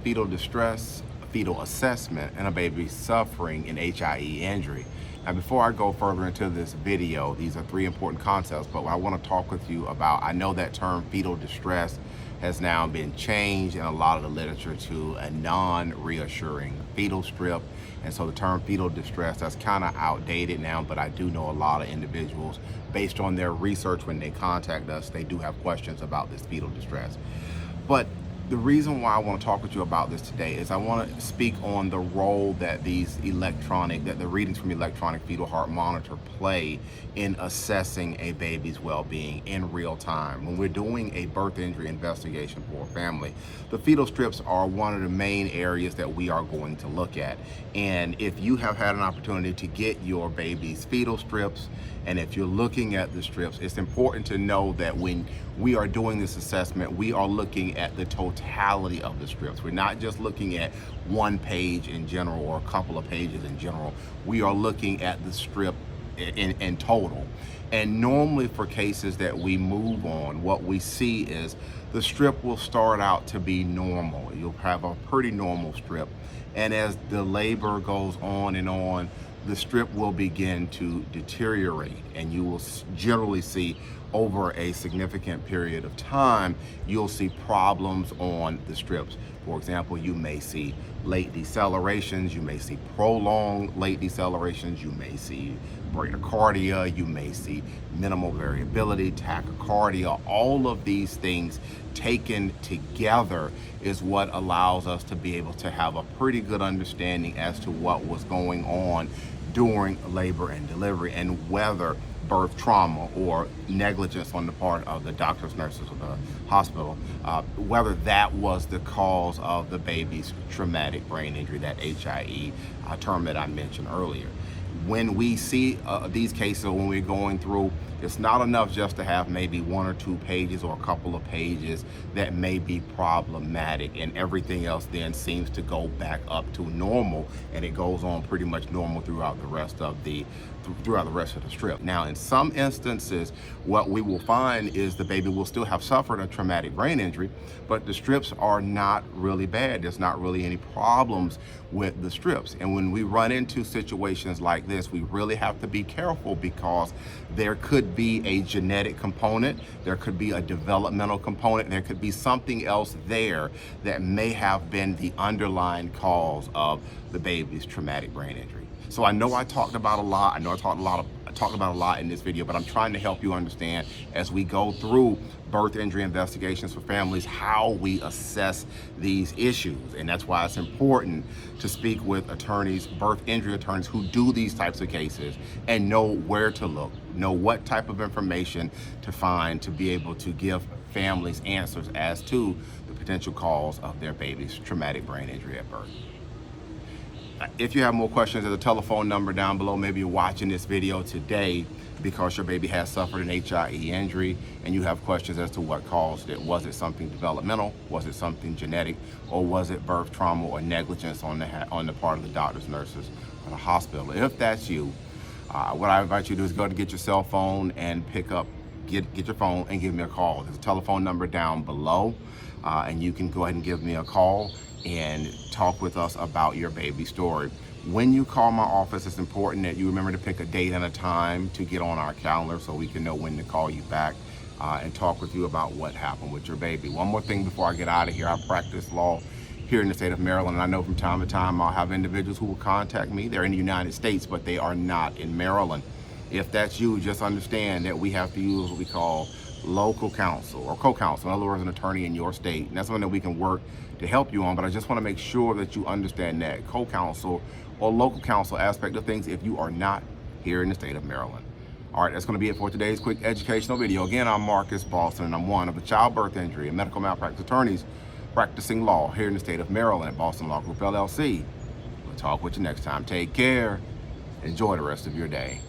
fetal distress, fetal assessment, and a baby suffering an HIE injury. Now, before I go further into this video, these are three important concepts, but what I want to talk with you about, I know that term fetal distress has now been changed in a lot of the literature to a non-reassuring fetal strip. And so the term fetal distress, that's kind of outdated now, but I do know a lot of individuals, based on their research when they contact us, they do have questions about this fetal distress. But the reason why I want to talk with you about this today is I want to speak on the role that the readings from electronic fetal heart monitor play in assessing a baby's well-being in real time. When we're doing a birth injury investigation for a family, the fetal strips are one of the main areas that we are going to look at. And if you have had an opportunity to get your baby's fetal strips, and if you're looking at the strips, it's important to know that when we are doing this assessment, we are looking at the totality of the strips. We're not just looking at one page in general or a couple of pages in general. We are looking at the strip in total. And normally for cases that we move on, what we see is the strip will start out to be normal. You'll have a pretty normal strip. And as the labor goes on and on, the strip will begin to deteriorate, and you will generally see over a significant period of time, you'll see problems on the strips. For example, you may see late decelerations, you may see prolonged late decelerations, you may see bradycardia, you may see minimal variability, tachycardia. All of these things taken together is what allows us to be able to have a pretty good understanding as to what was going on during labor and delivery, and whether birth trauma or negligence on the part of the doctors, nurses, or the hospital, whether that was the cause of the baby's traumatic brain injury, that HIE term that I mentioned earlier. When we see these cases, when we're going through, it's not enough just to have maybe one or two pages or a couple of pages that may be problematic, and everything else then seems to go back up to normal, and it goes on pretty much normal throughout the rest of the strip. Now, in some instances, what we will find is the baby will still have suffered a traumatic brain injury, but the strips are not really bad. There's not really any problems with the strips. And when we run into situations like this, we really have to be careful, because there could be a genetic component, there could be a developmental component, there could be something else there that may have been the underlying cause of the baby's traumatic brain injury. So I know I talked about a lot. I know I talked about a lot in this video, but I'm trying to help you understand as we go through birth injury investigations for families, how we assess these issues. And that's why it's important to speak with attorneys, birth injury attorneys who do these types of cases, and know where to look, know what type of information to find to be able to give families answers as to the potential cause of their baby's traumatic brain injury at birth. If you have more questions, there's a telephone number down below. Maybe you're watching this video today because your baby has suffered an HIE injury and you have questions as to what caused it. Was it something developmental? Was it something genetic? Or was it birth trauma or negligence on the part of the doctors, nurses, or the hospital? If that's you, what I invite you to do is go to get your cell phone and get your phone and give me a call. There's a telephone number down below, and you can go ahead and give me a call and talk with us about your baby story. When you call my office, it's important that you remember to pick a date and a time to get on our calendar so we can know when to call you back and talk with you about what happened with your baby. One more thing before I get out of here, I practice law here in the state of Maryland, and I know from time to time I'll have individuals who will contact me. They're in the United States, but they are not in Maryland. If that's you, just understand that we have to use what we call local counsel or co-counsel, in other words, an attorney in your state. And that's something that we can work to help you on, but I just want to make sure that you understand that co-counsel or local counsel aspect of things if you are not here in the state of Maryland. All right, that's going to be it for today's quick educational video. Again, I'm Marcus Boston, and I'm one of the childbirth injury and medical malpractice attorneys practicing law here in the state of Maryland at Boston Law Group, LLC. We'll talk with you next time. Take care. Enjoy the rest of your day.